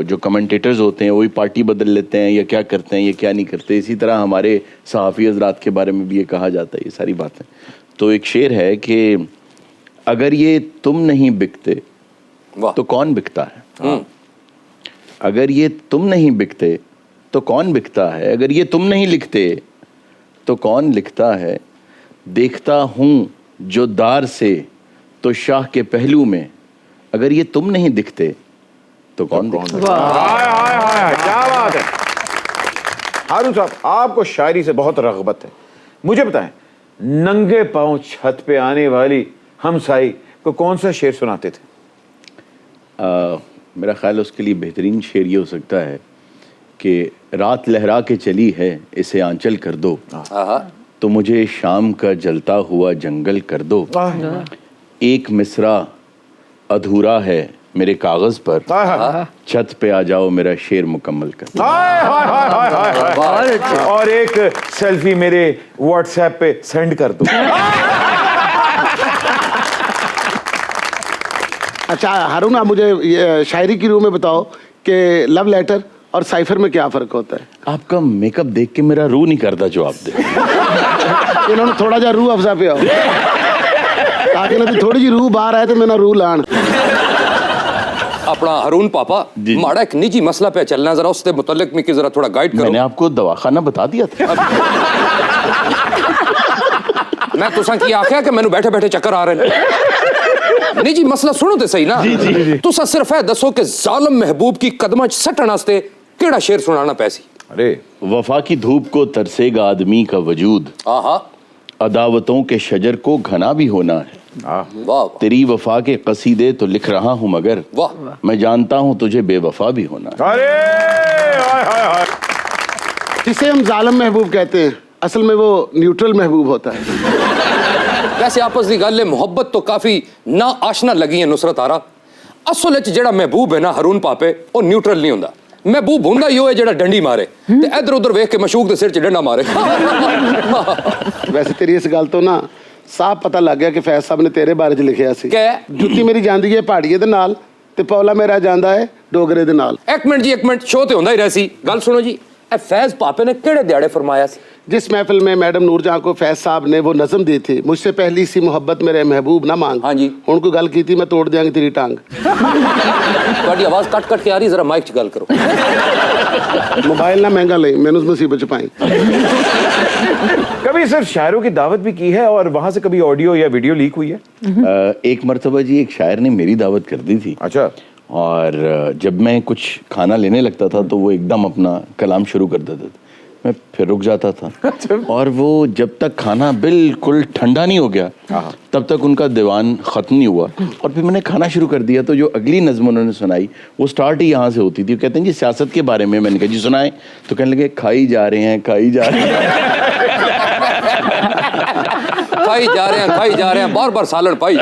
جو کمنٹیٹرز ہوتے ہیں وہی پارٹی بدل لیتے ہیں یا کیا کرتے ہیں یا کیا نہیں کرتے. اسی طرح ہمارے صحافی حضرات کے بارے میں بھی یہ کہا جاتا ہے, یہ ساری باتیں. تو ایک شعر ہے کہ اگر یہ تم نہیں بکتے تو کون بکتا ہے, اگر یہ تم نہیں بکتے تو کون بکتا ہے, اگر یہ تم نہیں لکھتے تو کون لکھتا ہے, دیکھتا ہوں جو دار سے تو شاہ کے پہلو میں, اگر یہ تم نہیں دکھتے تو کون دکھتا ہے. کیا بات ہے ہارون صاحب, آپ کو شاعری سے بہت رغبت ہے. مجھے بتائیں, ننگے پاؤں چھت پہ آنے والی ہمسائی کو کون سا شعر سناتے تھے؟ میرا خیال اس کے لیے بہترین شعر یہ ہو سکتا ہے کہ رات لہرا کے چلی ہے اسے آنچل کر دو, تو مجھے شام کا جلتا ہوا جنگل کر دو, ایک مصرع ادھورا ہے میرے کاغذ پر, چھت پہ آ جاؤ میرا شعر مکمل کر دو. اور ایک سیلفی میرے واٹس ایپ پہ سینڈ کر دو. اچھا ہارون, آپ مجھے شاعری کی روح میں بتاؤ کہ لو لیٹر اور سائفر میں کیا فرق ہوتا ہے؟ آپ کا میک اپ دیکھ کے میرا روح نہیں کرتا جواب دے. انہوں نے تھوڑا جا روح افزا پہ آؤ تاکہ نہ تھوڑی جی روح باہر آئے تو میں نہ روح لان. اپنا ہارون پاپا ماڑا ایک نجی مسئلہ پہ چلنا ہے, ذرا اس سے متعلق میں کہ ذرا تھوڑا گائیڈ کرو. میں نے آپ کو دواخانہ بتا دیا تھا. میں تساں کی آخیا کہ مینوں بیٹھے بیٹھے چکر آ رہے ہیں. نہیں جی مسئلہ سنو تے صحیح نا. تساں صرف ہے دسو کہ ظالم محبوب کی قدماں چ سٹن واسطے کیڑا شعر سنانا پیسی؟ ارے وفا کی دھوپ کو ترسے گا آدمی کا وجود, عداوتوں کے شجر کو گھنا بھی ہونا ہے. تیری وفا کے قصیدے تو لکھ رہا ہوں مگر میں جانتا ہوں تجھے بے وفا بھی ہونا ہے. جسے ہم ظالم محبوب کہتے ہیں اصل میں وہ نیوٹرل محبوب ہوتا ہے. ویسے آپس دی گل ہے, محبت تو کافی نا آشنا لگی ہے نصرت آرا. اصل وچ جڑا محبوب ہے نا ہارون پاپے وہ نیوٹرل نہیں ہوندا. محبوب ہوندا ہی ہے جڑا ڈنڈی مارے تے ادھر ادھر ویکھ کے مشوق دے سر چ ڈنڈا مارے. ویسے تیری اس گل تو نا صاف پتہ لگ گیا کہ فیض صاحب نے تیرے بارے چ لکھیا سی. جُتی میری جاندی ہے پہاڑیے دے نال تے پولا میرا جاندا ہے ڈوگرے دے نال. ایک منٹ جی, ایک منٹ, شو تے ہوندا ہی رہسی. گل سنو جی, اے فیض پاپے نے کیڑے دیہاڑے فرمایا سی؟ جس محفل میں میڈم نور جہاں کو فیض صاحب نے وہ نظم دی تھی, مجھ سے پہلی سی محبت میرے محبوب نہ مانگ. ہاں جی, ان کو گل کی تھی میں توڑ دیاں گی تیری ٹانگ. تہاڈی آواز کٹ کٹ کے آ رہی, ذرا مائک چ گل کرو. موبائل نہ مہنگا لیں, میں نے اس مصیبت چ پائیں. کبھی صرف شاعروں کی دعوت بھی کی ہے اور وہاں سے کبھی آڈیو یا ویڈیو لیک ہوئی ہے؟ ایک مرتبہ جی ایک شاعر نے میری دعوت کر دی تھی. اچھا. اور جب میں کچھ کھانا لینے لگتا تھا تو وہ ایک دم اپنا کلام شروع کر دیتے تھے, میں پھر رک جاتا تھا. اور وہ جب تک کھانا بالکل ٹھنڈا نہیں ہو گیا تب تک ان کا دیوان ختم نہیں ہوا. اور پھر میں نے کھانا شروع کر دیا تو جو اگلی نظم انہوں نے سنائی وہ سٹارٹ ہی یہاں سے ہوتی تھی. کہتے ہیں جی سیاست کے بارے میں. میں نے کہا جی سنائیں, تو کہنے لگے کھائی جا رہے ہیں کھائی جا رہے ہیں کھائی جا رہے ہیں بار بار سالن پائی.